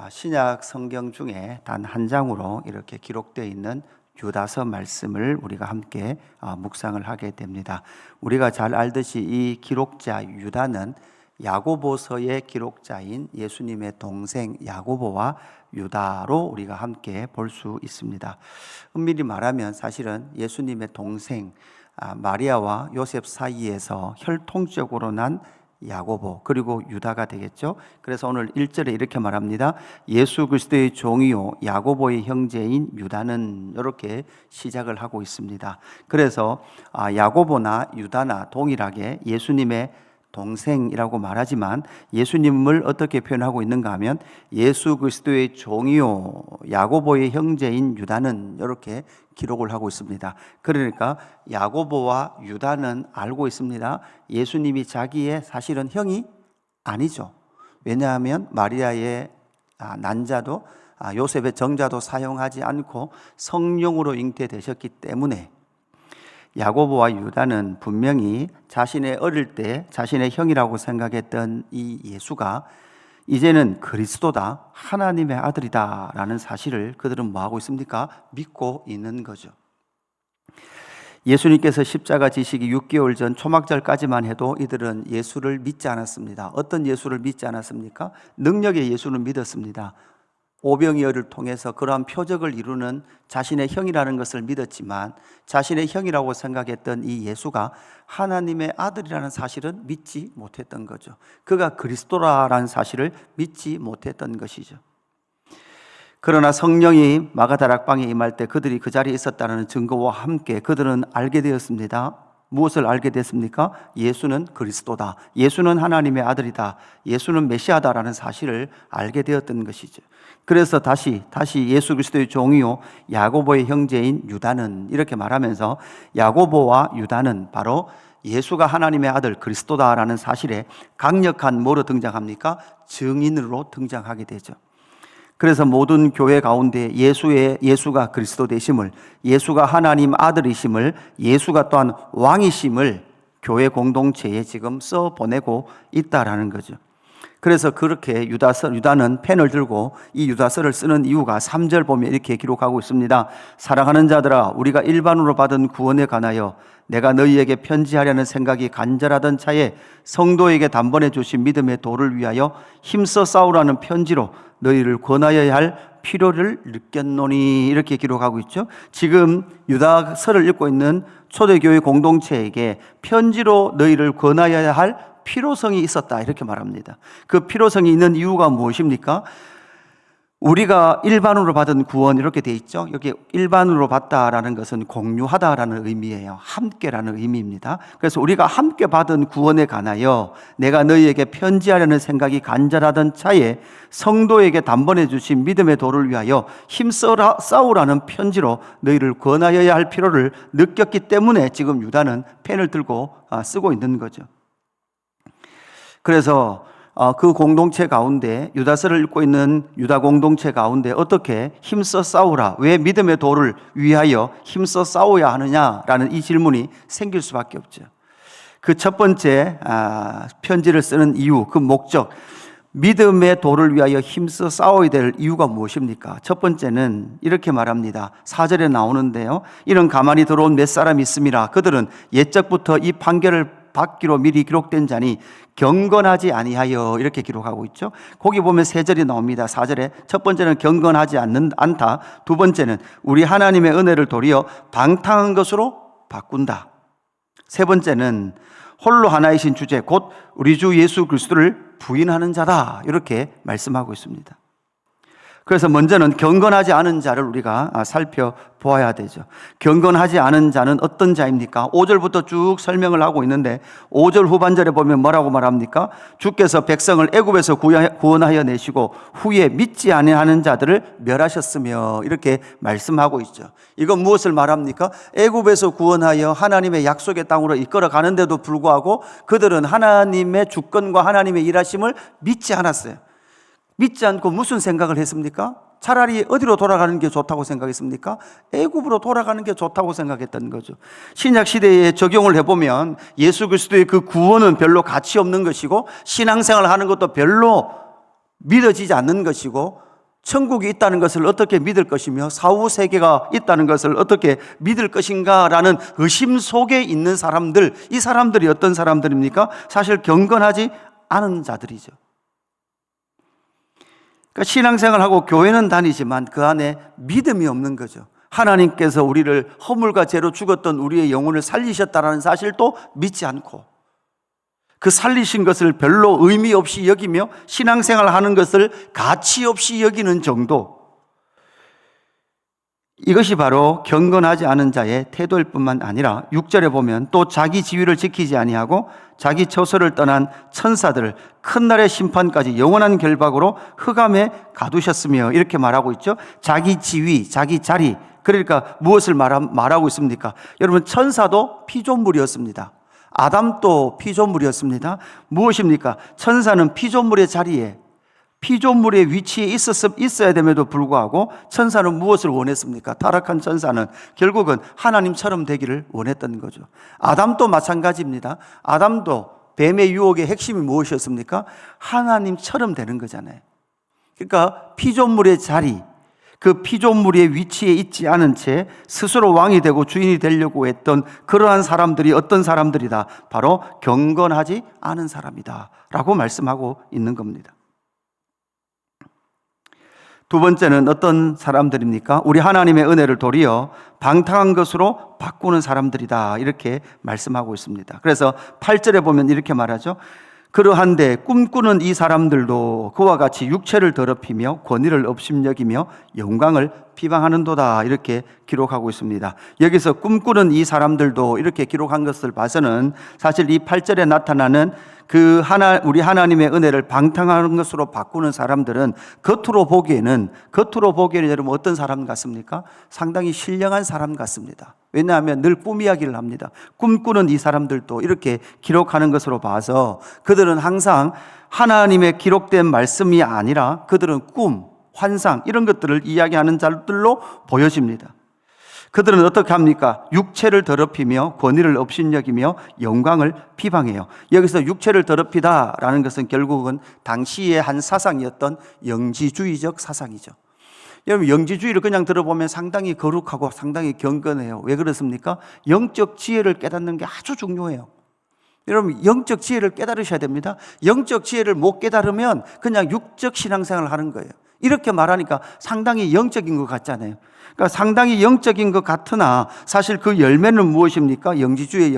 신약 성경 중에 단 한 장으로 이렇게 기록되어 있는 유다서 말씀을 우리가 함께 묵상을 하게 됩니다. 우리가 잘 알듯이 이 기록자 유다는 야고보서의 기록자인 예수님의 동생 야고보와 유다로 우리가 함께 볼 수 있습니다. 엄밀히 말하면 사실은 예수님의 동생 마리아와 요셉 사이에서 혈통적으로 난 야고보 그리고 유다가 되겠죠. 그래서 오늘 1절에 이렇게 말합니다. 예수 그리스도의 종이요 야고보의 형제인 유다는, 이렇게 시작을 하고 있습니다. 그래서 야고보나 유다나 동일하게 예수님의 동생이라고 말하지만 예수님을 어떻게 표현하고 있는가 하면 예수 그리스도의 종이요 야고보의 형제인 유다는, 이렇게 기록을 하고 있습니다. 그러니까 야고보와 유다는 알고 있습니다. 예수님이 자기의 사실은 형이 아니죠. 왜냐하면 마리아의 난자도 요셉의 정자도 사용하지 않고 성령으로 잉태되셨기 때문에 야고보와 유다는 분명히 자신의 어릴 때 자신의 형이라고 생각했던 이 예수가 이제는 그리스도다, 하나님의 아들이다 라는 사실을 그들은 뭐하고 있습니까? 믿고 있는 거죠. 예수님께서 십자가 지시기 6개월 전 초막절까지만 해도 이들은 예수를 믿지 않았습니다. 어떤 예수를 믿지 않았습니까? 능력의 예수를 믿었습니다. 오병이어를 통해서 그러한 표적을 이루는 자신의 형이라는 것을 믿었지만 자신의 형이라고 생각했던 이 예수가 하나님의 아들이라는 사실은 믿지 못했던 거죠. 그가 그리스도라는 사실을 믿지 못했던 것이죠. 그러나 성령이 마가다락방에 임할 때 그들이 그 자리에 있었다는 증거와 함께 그들은 알게 되었습니다. 무엇을 알게 됐습니까? 예수는 그리스도다, 예수는 하나님의 아들이다, 예수는 메시아다라는 사실을 알게 되었던 것이죠. 그래서 다시 예수 그리스도의 종이요 야고보의 형제인 유다는, 이렇게 말하면서 야고보와 유다는 바로 예수가 하나님의 아들 그리스도다라는 사실에 강력한 뭐로 등장합니까? 증인으로 등장하게 되죠. 그래서 모든 교회 가운데 예수가 그리스도 되심을, 예수가 하나님 아들이심을, 예수가 또한 왕이심을 교회 공동체에 지금 써보내고 있다라는 거죠. 그래서 그렇게 유다는 펜을 들고 이 유다서를 쓰는 이유가 3절 보면 이렇게 기록하고 있습니다. 사랑하는 자들아, 우리가 일반으로 받은 구원에 관하여 내가 너희에게 편지하려는 생각이 간절하던 차에 성도에게 단번에 주신 믿음의 도를 위하여 힘써 싸우라는 편지로 너희를 권하여야 할 필요를 느꼈노니, 이렇게 기록하고 있죠. 지금 유다서를 읽고 있는 초대교회 공동체에게 편지로 너희를 권하여야 할 필요성이 있었다, 이렇게 말합니다. 그 필요성이 있는 이유가 무엇입니까? 우리가 일반으로 받은 구원, 이렇게 돼 있죠. 여기 일반으로 받다라는 것은 공유하다라는 의미예요. 함께라는 의미입니다. 그래서 우리가 함께 받은 구원에 관하여 내가 너희에게 편지하려는 생각이 간절하던 차에 성도에게 단번에 주신 믿음의 도를 위하여 힘써 싸우라는 편지로 너희를 권하여야 할 필요를 느꼈기 때문에 지금 유다는 펜을 들고 쓰고 있는 거죠. 그래서 그 공동체 가운데, 유다서를 읽고 있는 유다 공동체 가운데 어떻게 힘써 싸우라, 왜 믿음의 도를 위하여 힘써 싸워야 하느냐라는 이 질문이 생길 수밖에 없죠. 그 첫 번째 편지를 쓰는 이유, 그 목적, 믿음의 도를 위하여 힘써 싸워야 될 이유가 무엇입니까? 첫 번째는 이렇게 말합니다. 4절에 나오는데요, 이런 가만히 들어온 몇 사람이 있음이라. 그들은 옛적부터 이 판결을 받기로 미리 기록된 자니 경건하지 아니하여, 이렇게 기록하고 있죠. 거기 보면 세 절이 나옵니다. 4절에 첫 번째는 경건하지 않다, 두 번째는 우리 하나님의 은혜를 도리어 방탕한 것으로 바꾼다, 세 번째는 홀로 하나이신 주제 곧 우리 주 예수 그리스도를 부인하는 자다, 이렇게 말씀하고 있습니다. 그래서 먼저는 경건하지 않은 자를 우리가 살펴보아야 되죠. 경건하지 않은 자는 어떤 자입니까? 5절부터 쭉 설명을 하고 있는데 5절 후반절에 보면 뭐라고 말합니까? 주께서 백성을 애굽에서 구원하여 내시고 후에 믿지 아니하는 자들을 멸하셨으며, 이렇게 말씀하고 있죠. 이건 무엇을 말합니까? 애굽에서 구원하여 하나님의 약속의 땅으로 이끌어 가는데도 불구하고 그들은 하나님의 주권과 하나님의 일하심을 믿지 않았어요. 믿지 않고 무슨 생각을 했습니까? 차라리 어디로 돌아가는 게 좋다고 생각했습니까? 애굽으로 돌아가는 게 좋다고 생각했던 거죠. 신약 시대에 적용을 해보면 예수 그리스도의 그 구원은 별로 가치 없는 것이고 신앙생활을 하는 것도 별로 믿어지지 않는 것이고, 천국이 있다는 것을 어떻게 믿을 것이며 사후 세계가 있다는 것을 어떻게 믿을 것인가라는 의심 속에 있는 사람들, 이 사람들이 어떤 사람들입니까? 사실 경건하지 않은 자들이죠. 그러니까 신앙생활하고 교회는 다니지만 그 안에 믿음이 없는 거죠. 하나님께서 우리를 허물과 죄로 죽었던 우리의 영혼을 살리셨다는 사실도 믿지 않고, 그 살리신 것을 별로 의미 없이 여기며 신앙생활 하는 것을 가치 없이 여기는 정도, 이것이 바로 경건하지 않은 자의 태도일 뿐만 아니라 6절에 보면 또 자기 지위를 지키지 아니하고 자기 처소를 떠난 천사들을 큰 날의 심판까지 영원한 결박으로 흑암에 가두셨으며, 이렇게 말하고 있죠. 자기 지위, 자기 자리, 그러니까 무엇을 말하고 있습니까? 여러분, 천사도 피조물이었습니다. 아담도 피조물이었습니다. 무엇입니까? 천사는 피조물의 자리에, 피조물의 위치에 있어야 됨에도 불구하고 천사는 무엇을 원했습니까? 타락한 천사는 결국은 하나님처럼 되기를 원했던 거죠. 아담도 마찬가지입니다. 아담도 뱀의 유혹의 핵심이 무엇이었습니까? 하나님처럼 되는 거잖아요. 그러니까 피조물의 자리, 그 피조물의 위치에 있지 않은 채 스스로 왕이 되고 주인이 되려고 했던 그러한 사람들이 어떤 사람들이다? 바로 경건하지 않은 사람이다 라고 말씀하고 있는 겁니다. 두 번째는 어떤 사람들입니까? 우리 하나님의 은혜를 도리어 방탕한 것으로 바꾸는 사람들이다, 이렇게 말씀하고 있습니다. 그래서 8절에 보면 이렇게 말하죠. 그러한데 꿈꾸는 이 사람들도 그와 같이 육체를 더럽히며 권위를 업심여기며 영광을 비방하는도다, 이렇게 기록하고 있습니다. 여기서 꿈꾸는 이 사람들도 이렇게 기록한 것을 봐서는 사실 이 8절에 나타나는 우리 하나님의 은혜를 방탕하는 것으로 바꾸는 사람들은 겉으로 보기에는 여러분 어떤 사람 같습니까? 상당히 신령한 사람 같습니다. 왜냐하면 늘 꿈 이야기를 합니다. 꿈꾸는 이 사람들도 이렇게 기록하는 것으로 봐서 그들은 항상 하나님의 기록된 말씀이 아니라 그들은 꿈, 환상 이런 것들을 이야기하는 자들로 보여집니다. 그들은 어떻게 합니까? 육체를 더럽히며 권위를 업신여기며 영광을 비방해요. 여기서 육체를 더럽히다라는 것은 결국은 당시의 한 사상이었던 영지주의적 사상이죠. 여러분, 영지주의를 그냥 들어보면 상당히 거룩하고 상당히 경건해요. 왜 그렇습니까? 영적 지혜를 깨닫는 게 아주 중요해요. 여러분, 영적 지혜를 깨달으셔야 됩니다. 영적 지혜를 못 깨달으면 그냥 육적 신앙생활을 하는 거예요. 이렇게 말하니까 상당히 영적인 것 같잖아요. 그러니까 상당히 영적인 것 같으나 사실 그 열매는 무엇입니까? 영지주의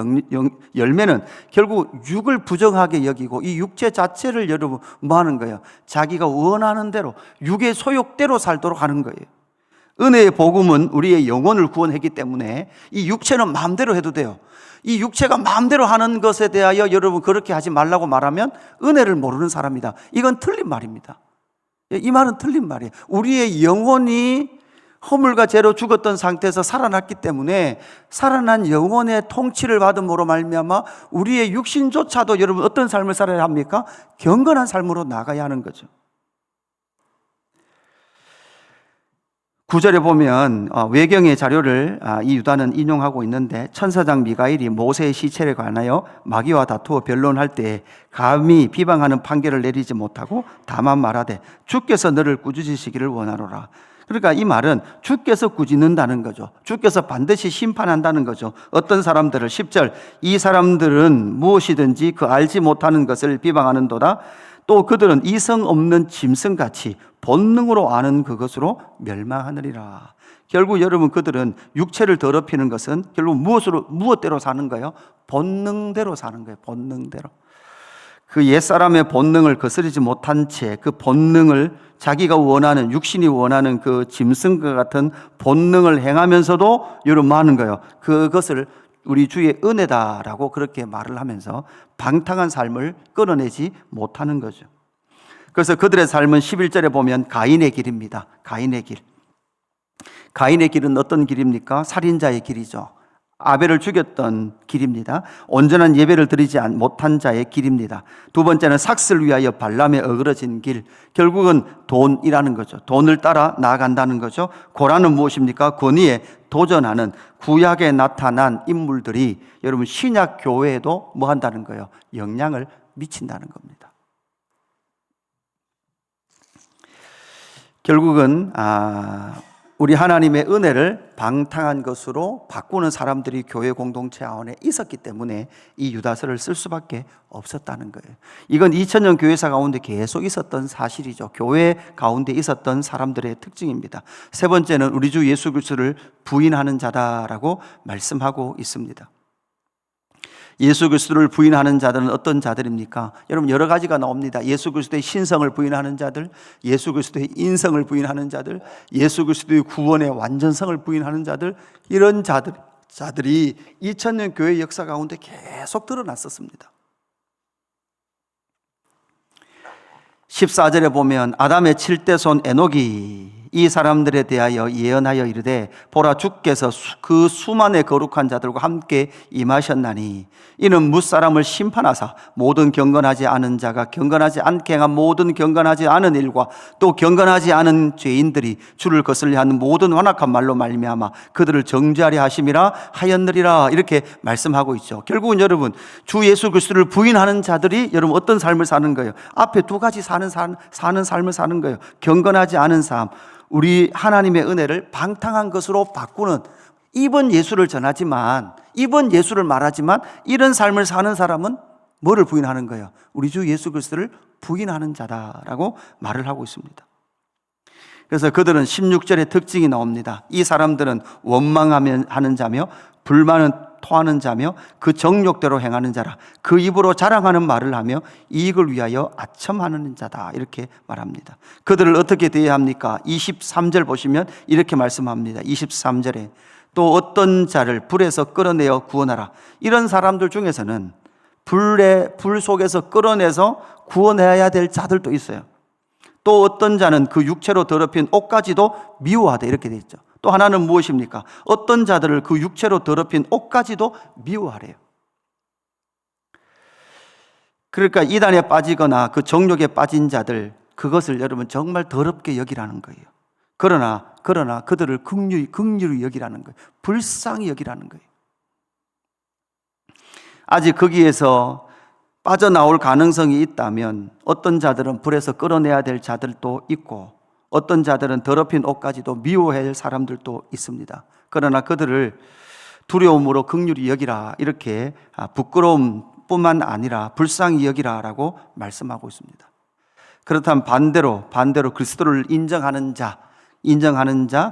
열매는 결국 육을 부정하게 여기고 이 육체 자체를 여러분 뭐 하는 거예요? 자기가 원하는 대로 육의 소욕대로 살도록 하는 거예요. 은혜의 복음은 우리의 영혼을 구원했기 때문에 이 육체는 마음대로 해도 돼요. 이 육체가 마음대로 하는 것에 대하여 여러분 그렇게 하지 말라고 말하면 은혜를 모르는 사람이다. 이건 틀린 말입니다. 이 말은 틀린 말이에요. 우리의 영혼이 허물과 죄로 죽었던 상태에서 살아났기 때문에 살아난 영혼의 통치를 받음으로 말미암아 우리의 육신조차도 여러분 어떤 삶을 살아야 합니까? 경건한 삶으로 나가야 하는 거죠. 9절에 보면 외경의 자료를 이 유다는 인용하고 있는데, 천사장 미가엘이 모세의 시체에 관하여 마귀와 다투어 변론할 때 감히 비방하는 판결을 내리지 못하고 다만 말하되 주께서 너를 꾸짖으시기를 원하노라. 그러니까 이 말은 주께서 꾸짖는다는 거죠. 주께서 반드시 심판한다는 거죠. 어떤 사람들을, 10절, 이 사람들은 무엇이든지 그 알지 못하는 것을 비방하는도다. 또 그들은 이성 없는 짐승같이 본능으로 아는 그것으로 멸망하느리라. 결국 여러분 그들은 육체를 더럽히는 것은 결국 무엇대로 사는 거예요? 본능대로 사는 거예요. 본능대로. 그 옛사람의 본능을 거스르지 못한 채 그 본능을 자기가 원하는, 육신이 원하는 그 짐승과 같은 본능을 행하면서도 여러분 뭐 하는 거예요? 그것을 우리 주의 은혜다라고 그렇게 말을 하면서 방탕한 삶을 끊어내지 못하는 거죠. 그래서 그들의 삶은 11절에 보면 가인의 길입니다. 가인의 길. 가인의 길은 어떤 길입니까? 살인자의 길이죠. 아벨을 죽였던 길입니다. 온전한 예배를 드리지 못한 자의 길입니다. 두 번째는 삭스를 위하여 발람에 어그러진 길. 결국은 돈이라는 거죠. 돈을 따라 나아간다는 거죠. 고라는 무엇입니까? 권위에 도전하는 구약에 나타난 인물들이 여러분 신약 교회에도 뭐 한다는 거예요? 영향을 미친다는 겁니다. 결국은 우리 하나님의 은혜를 방탕한 것으로 바꾸는 사람들이 교회 공동체 안에 있었기 때문에 이 유다서를 쓸 수밖에 없었다는 거예요. 이건 2000년 교회사 가운데 계속 있었던 사실이죠. 교회 가운데 있었던 사람들의 특징입니다. 세 번째는 우리 주 예수 그리스도를 부인하는 자다라고 말씀하고 있습니다. 예수 그리스도를 부인하는 자들은 어떤 자들입니까? 여러분, 여러 가지가 나옵니다. 예수 그리스도의 신성을 부인하는 자들, 예수 그리스도의 인성을 부인하는 자들, 예수 그리스도의 구원의 완전성을 부인하는 자들, 이런 자들이 2000년 교회 역사 가운데 계속 드러났었습니다. 14절에 보면 아담의 7대 손 에녹이 이 사람들에 대하여 예언하여 이르되 보라, 주께서 그 수만의 거룩한 자들과 함께 임하셨나니 이는 뭇사람을 심판하사 모든 경건하지 않은 자가 경건하지 않게 행한 모든 경건하지 않은 일과 또 경건하지 않은 죄인들이 주를 거슬려 하는 모든 완악한 말로 말미암아 그들을 정죄하려 하심이라 하였느리라, 이렇게 말씀하고 있죠. 결국은 여러분, 주 예수 그리스도를 부인하는 자들이 여러분 어떤 삶을 사는 거예요? 앞에 두 가지 사는 삶을 사는 거예요. 경건하지 않은 삶, 우리 하나님의 은혜를 방탕한 것으로 바꾸는, 이번 예수를 전하지만, 이번 예수를 말하지만 이런 삶을 사는 사람은 뭐를 부인하는 거예요? 우리 주 예수 그리스도를 부인하는 자다라고 말을 하고 있습니다. 그래서 그들은 16절의 특징이 나옵니다. 이 사람들은 원망하는 자며 불만은 토하는 자며 그 정욕대로 행하는 자라. 그 입으로 자랑하는 말을 하며 이익을 위하여 아첨하는 자다, 이렇게 말합니다. 그들을 어떻게 대해야 합니까? 23절 보시면 이렇게 말씀합니다. 23절에 또 어떤 자를 불에서 끌어내어 구원하라. 이런 사람들 중에서는 불 속에서 끌어내서 구원해야 될 자들도 있어요. 또 어떤 자는 그 육체로 더럽힌 옷까지도 미워하되, 이렇게 되어 있죠. 또 하나는 무엇입니까? 어떤 자들을 그 육체로 더럽힌 옷까지도 미워하래요. 그러니까 이단에 빠지거나 그 정욕에 빠진 자들, 그것을 여러분 정말 더럽게 여기라는 거예요. 그러나 그들을 긍휼히 여기라는 거예요. 불쌍히 여기라는 거예요. 아직 거기에서 빠져나올 가능성이 있다면 어떤 자들은 불에서 끌어내야 될 자들도 있고 어떤 자들은 더럽힌 옷까지도 미워할 사람들도 있습니다. 그러나 그들을 두려움으로 긍휼히 여기라, 이렇게 부끄러움뿐만 아니라 불쌍히 여기라라고 말씀하고 있습니다. 그렇다면 반대로 그리스도를 인정하는 자,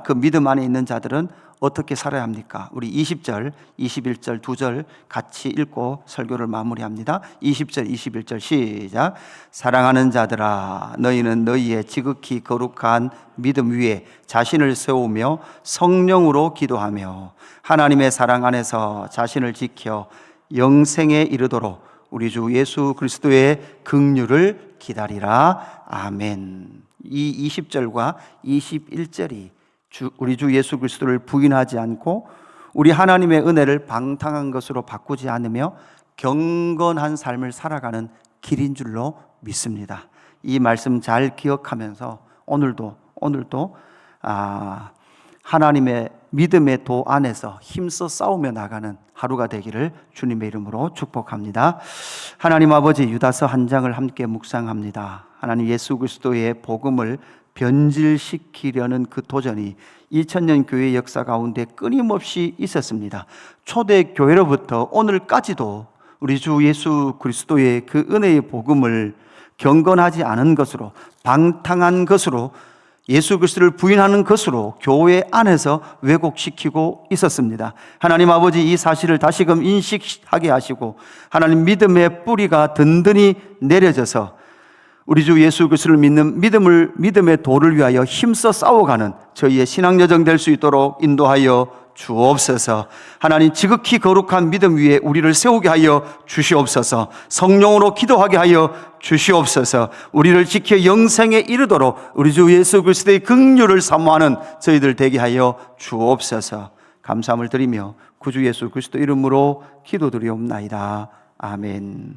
그 믿음 안에 있는 자들은 어떻게 살아야 합니까? 우리 20절, 21절 두 절 같이 읽고 설교를 마무리합니다. 20절, 21절 시작. 사랑하는 자들아, 너희는 너희의 지극히 거룩한 믿음 위에 자신을 세우며 성령으로 기도하며 하나님의 사랑 안에서 자신을 지켜 영생에 이르도록 우리 주 예수 그리스도의 긍휼을 기다리라. 아멘. 이 20절과 21절이 우리 주 예수 그리스도를 부인하지 않고 우리 하나님의 은혜를 방탕한 것으로 바꾸지 않으며 경건한 삶을 살아가는 길인 줄로 믿습니다. 이 말씀 잘 기억하면서 오늘도 하나님의 믿음의 도 안에서 힘써 싸우며 나가는 하루가 되기를 주님의 이름으로 축복합니다. 하나님 아버지, 유다서 한 장을 함께 묵상합니다. 하나님, 예수 그리스도의 복음을 변질시키려는 그 도전이 2000년 교회 역사 가운데 끊임없이 있었습니다. 초대 교회로부터 오늘까지도 우리 주 예수 그리스도의 그 은혜의 복음을 경건하지 않은 것으로, 방탕한 것으로, 예수 그리스도를 부인하는 것으로 교회 안에서 왜곡시키고 있었습니다. 하나님 아버지, 이 사실을 다시금 인식하게 하시고 하나님 믿음의 뿌리가 든든히 내려져서 우리 주 예수 그리스도를 믿는 믿음의 도를 위하여 힘써 싸워가는 저희의 신앙 여정 될 수 있도록 인도하여 주옵소서. 하나님, 지극히 거룩한 믿음 위에 우리를 세우게 하여 주시옵소서. 성령으로 기도하게 하여 주시옵소서. 우리를 지켜 영생에 이르도록 우리 주 예수 그리스도의 긍휼을 사모하는 저희들 되게 하여 주옵소서. 감사함을 드리며 구주 예수 그리스도 이름으로 기도드리옵나이다. 아멘.